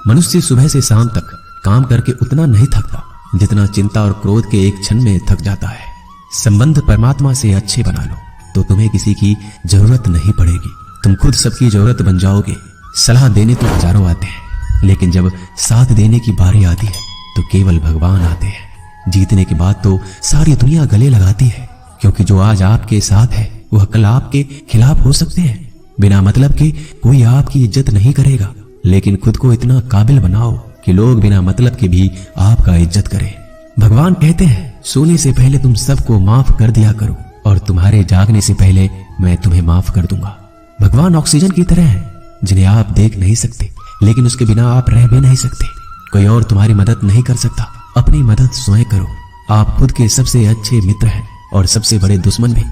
मनुष्य सुबह से शाम तक काम करके उतना नहीं थकता जितना चिंता और क्रोध के एक क्षण में थक जाता है। संबंध परमात्मा से अच्छे बना लो तो तुम्हें किसी की जरूरत नहीं पड़ेगी, तुम खुद सबकी जरूरत बन जाओगे। सलाह देने तो हजारों आते हैं, लेकिन जब साथ देने की बारी आती है तो केवल भगवान आते हैं। जीतने के बाद तो सारी दुनिया गले लगाती है, क्योंकि जो आज आपके साथ है वह कल आपके खिलाफ हो सकते हैं। बिना मतलब के कोई आपकी इज्जत नहीं करेगा, लेकिन खुद को इतना काबिल बनाओ कि लोग बिना मतलब के भी आपका इज्जत करें। भगवान कहते हैं सोने से पहले तुम सबको माफ कर दिया करो और तुम्हारे जागने से पहले मैं तुम्हें माफ कर दूंगा। भगवान ऑक्सीजन की तरह है जिन्हें आप देख नहीं सकते, लेकिन उसके बिना आप रह भी नहीं सकते। कोई और तुम्हारी मदद नहीं कर सकता, अपनी मदद स्वयं करो। आप खुद के सबसे अच्छे मित्र हैं और सबसे बड़े दुश्मन भी।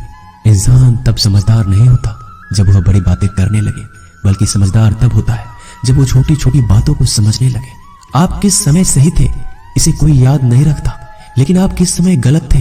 इंसान तब समझदार नहीं होता जब वह बड़ी बातें करने लगे, बल्कि समझदार तब होता है जब वो छोटी छोटी बातों को समझने लगे। आप किस समय सही थे इसे कोई याद नहीं रखता, लेकिन आप किस समय गलत थे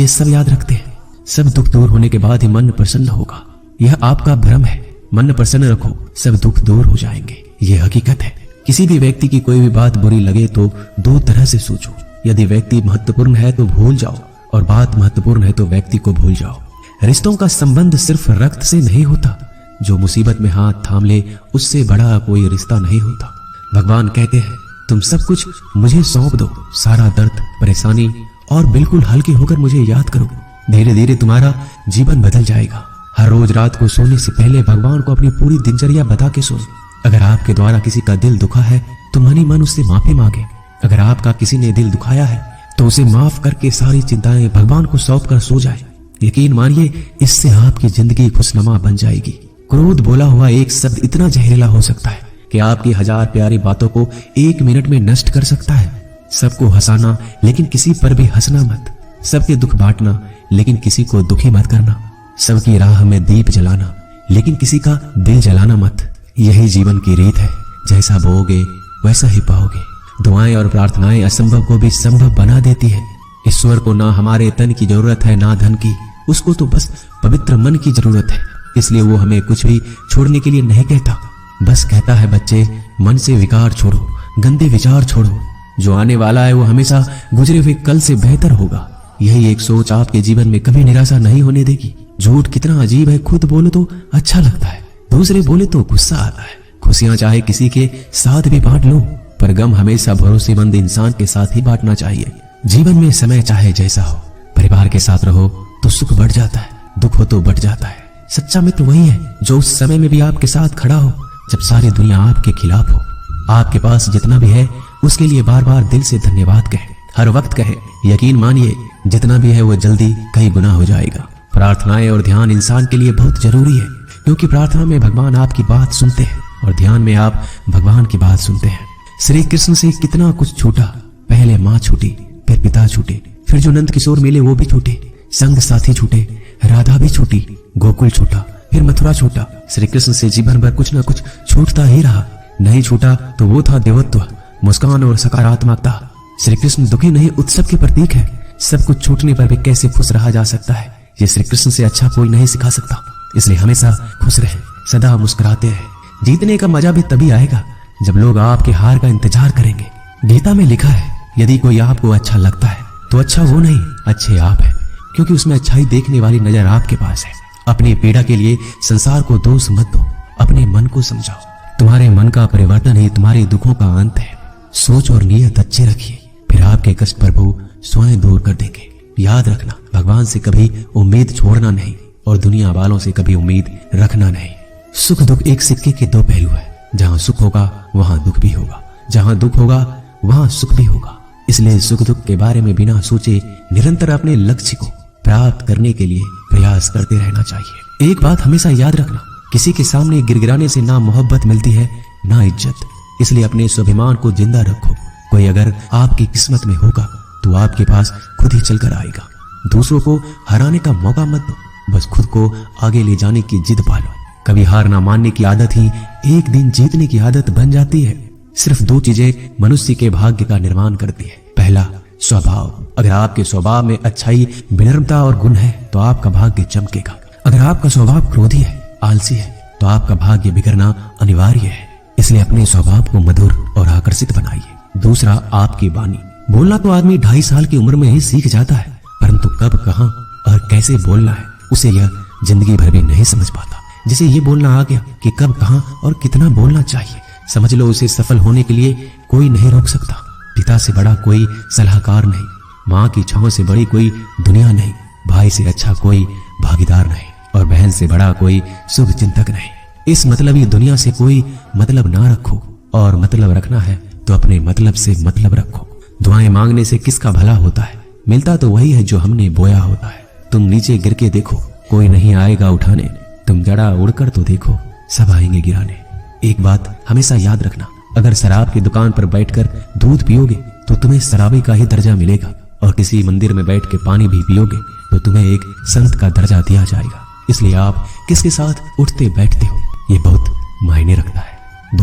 ये सब याद रखते हैं। सब दुख दूर होने के बाद ही मन प्रसन्न होगा, यह आपका भ्रम है। मन प्रसन्न रखो, सब दुख दूर हो जाएंगे, ये हकीकत है। किसी भी व्यक्ति की कोई भी बात बुरी लगे तो दो तरह से सोचो। यदि व्यक्ति महत्वपूर्ण है तो भूल जाओ, और बात महत्वपूर्ण है तो व्यक्ति को भूल जाओ। रिश्तों का संबंध सिर्फ रक्त से नहीं होता, जो मुसीबत में हाथ थाम ले उससे बड़ा कोई रिश्ता नहीं होता। भगवान कहते हैं तुम सब कुछ मुझे सौंप दो, सारा दर्द परेशानी, और बिल्कुल हल्के होकर मुझे याद करो। धीरे धीरे तुम्हारा जीवन बदल जाएगा। हर रोज रात को सोने से पहले भगवान को अपनी पूरी दिनचर्या बता के सोओ। अगर आपके द्वारा किसी का दिल दुखा है तो मन ही मन उससे माफी मांगे। अगर आपका किसी ने दिल दुखाया है तो उसे माफ करके सारी चिंताएं भगवान को सौंप कर सो जाए। यकीन मानिए इससे आपकी जिंदगी खुशनुमा बन जाएगी। क्रोध बोला हुआ एक शब्द इतना जहरीला हो सकता है कि आपकी हजार प्यारी बातों को 1 मिनट में नष्ट कर सकता है। सबको हंसाना लेकिन किसी पर भी हंसना मत। सबके दुख बांटना लेकिन किसी को दुखी मत करना। सबकी राह में दीप जलाना लेकिन किसी का दिल जलाना मत। यही जीवन की रीत है, जैसा बोओगे वैसा ही पाओगे। दुआएं और प्रार्थनाएं असंभव को भी संभव बना देती है। ईश्वर को ना हमारे तन की जरूरत है ना धन की, उसको तो बस पवित्र मन की जरूरत है। इसलिए वो हमें कुछ भी छोड़ने के लिए नहीं कहता, बस कहता है बच्चे मन से विकार छोड़ो, गंदे विचार छोड़ो। जो आने वाला है वो हमेशा गुजरे हुए कल से बेहतर होगा। यही एक सोच आपके जीवन में कभी निराशा नहीं होने देगी। झूठ कितना अजीब है, खुद बोलो तो अच्छा लगता है, दूसरे बोले तो गुस्सा आता है। खुशियां चाहे किसी के साथ भी बांट लो, पर गम हमेशा भरोसेमंद इंसान के साथ ही बांटना चाहिए। जीवन में समय चाहे जैसा हो, परिवार के साथ रहो तो सुख बढ़ जाता है, दुख हो तो बढ़ जाता है। सच्चा मित्र वही है जो उस समय में भी आपके साथ खड़ा हो जब सारी दुनिया आपके खिलाफ हो। आपके पास जितना भी है उसके लिए बार बार दिल से धन्यवाद कहे, हर वक्त कहे। यकीन मानिए जितना भी है वो जल्दी कई गुना हो जाएगा। प्रार्थनाएं और ध्यान इंसान के लिए बहुत जरूरी है, क्योंकि प्रार्थना में भगवान आपकी बात सुनते हैं और ध्यान में आप भगवान की बात सुनते हैं। श्री कृष्ण से कितना कुछ छूटा, पहले माँ छूटी, फिर पिता छूटे, फिर जो नंद किशोर मिले वो भी छूटे, संग साथी छूटे, राधा भी छूटी, गोकुल छूटा, फिर मथुरा छूटा। श्री कृष्ण से जीवन भर कुछ न कुछ छूटता ही रहा। नहीं छूटा तो वो था देवत्व, मुस्कान और सकारात्मकता। श्री कृष्ण दुखी नहीं उत्सव के प्रतीक है। सब कुछ छूटने पर भी कैसे खुश रहा जा सकता है, ये श्री कृष्ण से अच्छा कोई नहीं सिखा सकता। इसलिए हमेशा खुश रहें, सदा मुस्कुराते रहें। जीतने का मजा भी तभी आएगा जब लोग आपके हार का इंतजार करेंगे। गीता में लिखा है यदि कोई आपको अच्छा लगता है तो अच्छा वो नहीं, अच्छे आप हैं, क्योंकि उसमें अच्छाई देखने वाली नजर आपके पास है। अपनी पीड़ा के लिए संसार को दोष मत दो, अपने मन को समझाओ। तुम्हारे मन का परिवर्तन ही तुम्हारे दुखों का अंत है। सोच और नियत अच्छे रखिए, फिर आपके कष्ट प्रभु स्वयं दूर कर देंगे। याद रखना, भगवान से कभी उम्मीद छोड़ना नहीं और दुनिया वालों से कभी उम्मीद रखना नहीं। सुख दुख एक सिक्के के दो पहलू है। जहाँ सुख होगा वहाँ दुख भी होगा, जहाँ दुख होगा वहाँ सुख भी होगा। इसलिए सुख दुख के बारे में बिना सोचे निरंतर अपने लक्ष्य को प्राप्त करने के लिए प्रयास करते रहना चाहिए। एक बात हमेशा याद रखना, किसी के सामने गिड़गिड़ाने से ना मोहब्बत मिलती है ना इज्जत। इसलिए अपने स्वाभिमान को जिंदा रखो। कोई अगर आपकी किस्मत में होगा तो आपके पास खुद ही चलकर आएगा। दूसरों को हराने का मौका मत दो, बस खुद को आगे ले जाने की जिद पालो। कभी हार ना मानने की आदत ही एक दिन जीतने की आदत बन जाती है। सिर्फ 2 चीजें मनुष्य के भाग्य का निर्माण करती है। पहला, स्वभाव। अगर आपके स्वभाव में अच्छाई, विनम्रता और गुण है तो आपका भाग्य चमकेगा। अगर आपका स्वभाव क्रोधी है, आलसी है, तो आपका भाग्य बिगड़ना अनिवार्य है। इसलिए अपने स्वभाव को मधुर और आकर्षित बनाइए। दूसरा, आपकी वाणी। बोलना तो आदमी 2.5 साल की उम्र में ही सीख जाता है, परंतु कब, कहां और कैसे बोलना है उसे यह जिंदगी भर भी नहीं समझ पाता। जिसे ये बोलना आ गया कि कब, कहां और कितना बोलना चाहिए, समझ लो उसे सफल होने के लिए कोई नहीं रोक सकता। पिता से बड़ा कोई सलाहकार नहीं, माँ की छांव से बड़ी कोई दुनिया नहीं, भाई से अच्छा कोई भागीदार नहीं और बहन से बड़ा कोई शुभ चिंतक नहीं। इस मतलबी दुनिया से कोई मतलब ना रखो, और मतलब रखना है तो अपने मतलब से मतलब रखो। दुआएं मांगने से किसका भला होता है? मिलता तो वही है जो हमने बोया होता है। तुम नीचे गिर के देखो, कोई नहीं आएगा उठाने। तुम जड़ा उड़कर तो देखो, सब आएंगे गिराने। एक बात हमेशा याद रखना, अगर शराब की दुकान पर बैठकर दूध पियोगे तो तुम्हें शराबी का ही दर्जा मिलेगा, और किसी मंदिर में बैठ के पानी भी पियोगे तो तुम्हें एक संत का दर्जा दिया जाएगा। इसलिए आप किसके साथ उठते बैठते हो ये बहुत मायने रखता है।